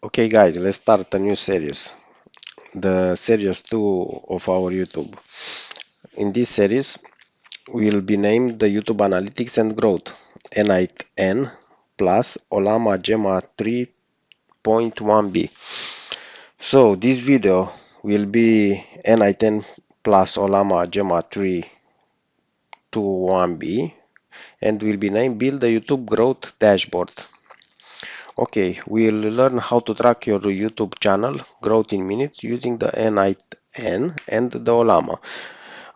Okay guys, let's start a new series, the series 2 of our YouTube. In this series, will be named the YouTube Analytics and Growth, n8n plus Ollama Gemma 3.1b. So this video will be n8n plus Ollama Gemma 3.1b and will be named Build the YouTube Growth Dashboard. Okay, we'll learn how to track your YouTube channel growth in minutes using the n8n and the Ollama.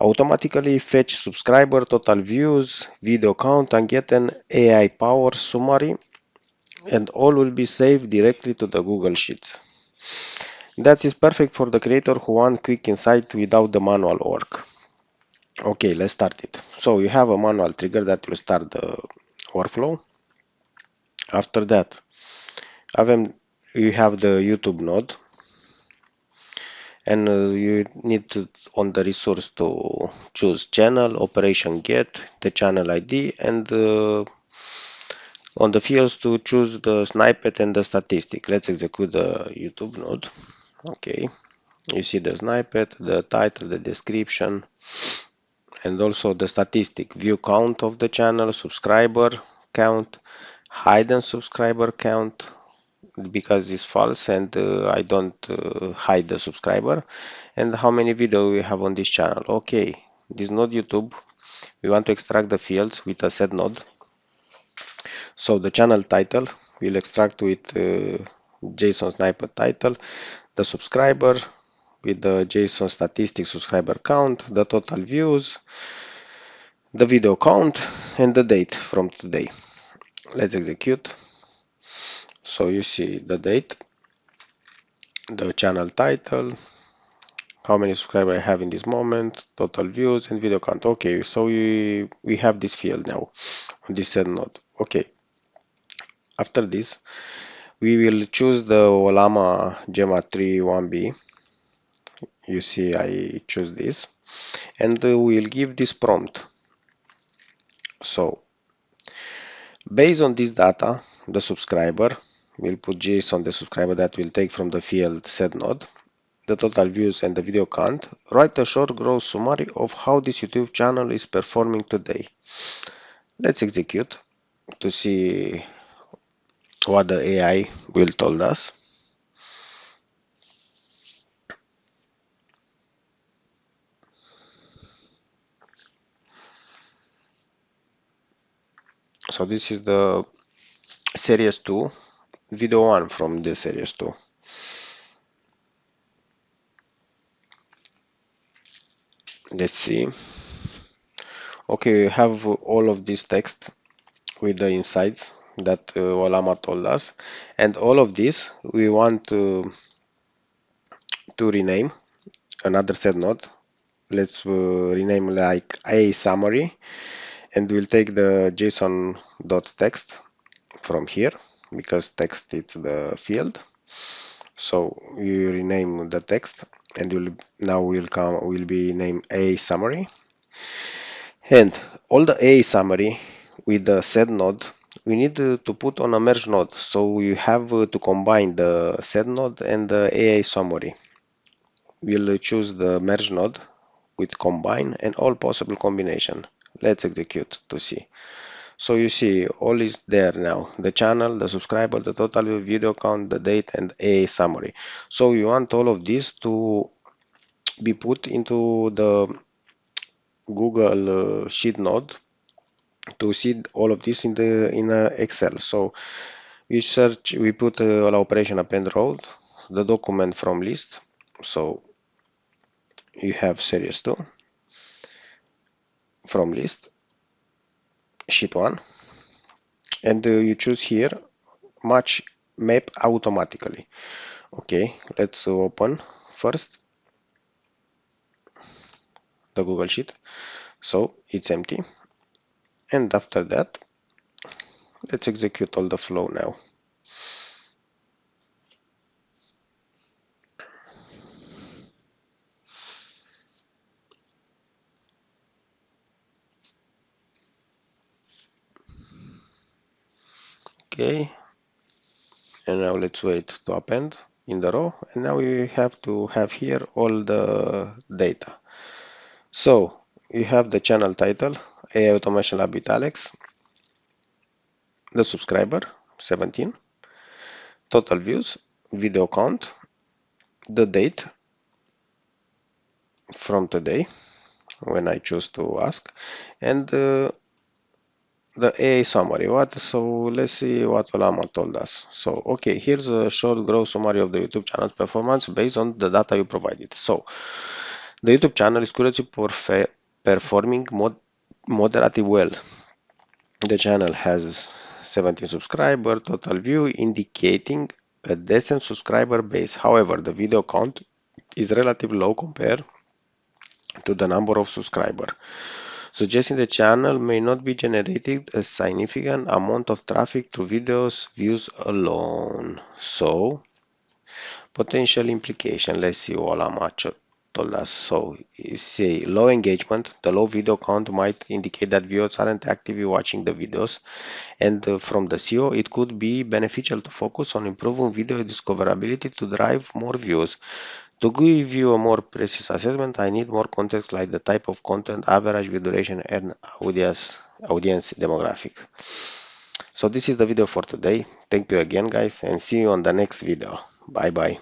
Automatically fetch subscriber, total views, video count and get an AI power summary, and all will be saved directly to the Google Sheets. That is perfect for the creator who want quick insight without the manual work. Okay, let's start it. So you have a manual trigger that will start the workflow. After that, you have the YouTube node, and you need to on the resource to choose channel, operation get, the channel ID, and on the fields to choose the snippet and the statistic. Let's execute the YouTube node. Okay, you see the snippet, the title, the description, and also the statistic, view count of the channel, subscriber count, hidden subscriber count, because it's false and I don't hide the subscriber, and how many videos we have on this channel. Okay, this node YouTube, we want to extract the fields with a set node. So the channel title will extract with JSON snippet title, the subscriber with the JSON statistic subscriber count, the total views, the video count, and the date from today. Let's execute. So you see the date, the channel title, how many subscribers I have in this moment, total views, and video count. Okay, so we have this field now on this set node. Okay, after this, we will choose the Ollama Gemma 3 1B. You see, I choose this, and we'll give this prompt. So, based on this data, the subscriber will put JSON the subscriber that will take from the field set node, the total views and the video count. Write a short growth summary of how this YouTube channel is performing today. Let's execute to see what the AI will told us. So this is the series 2, video 1 from the series 2. Let's see. Okay, we have all of this text with the insights that Ollama told us, and all of this we want to rename another set node. Let's rename like a summary, and we'll take the json.text from here because text is the field. So you rename the text, and will be named a summary, and all the a summary with the set node we need to put on a merge node. So we have to combine the set node and the AI summary. We'll choose the merge node with combine and all possible combination. Let's execute to see. So you see all is there now, the channel, the subscriber, the total video count, the date, and a summary. So you want all of this to be put into the Google Sheet node to see all of this in Excel. So we put operation append row, the document from list. So you have series 2 from list, sheet 1, and you choose here match map automatically. Okay, let's open first the Google Sheet. So it's empty, and after that let's execute all the flow now. Okay, and now let's wait to append in the row, and now we have to have here all the data. So you have the channel title, AI Automation Lab with Alex, the subscriber 17, total views, video count, the date from today when I choose to ask, and the AI summary. So let's see what Ollama told us. So okay, here's a short growth summary of the YouTube channel's performance based on the data you provided. So the YouTube channel is currently performing moderately well. The channel has 17 subscribers, total view indicating a decent subscriber base. However, the video count is relatively low compared to the number of subscribers, suggesting the channel may not be generating a significant amount of traffic through videos views alone. So, potential implication. Let's see what Ollama told us. So, you say low engagement. The low video count might indicate that viewers aren't actively watching the videos, and from the SEO, it could be beneficial to focus on improving video discoverability to drive more views. To give you a more precise assessment, I need more context like the type of content, average view duration, and audience demographic. So this is the video for today. Thank you again, guys, and see you on the next video. Bye bye.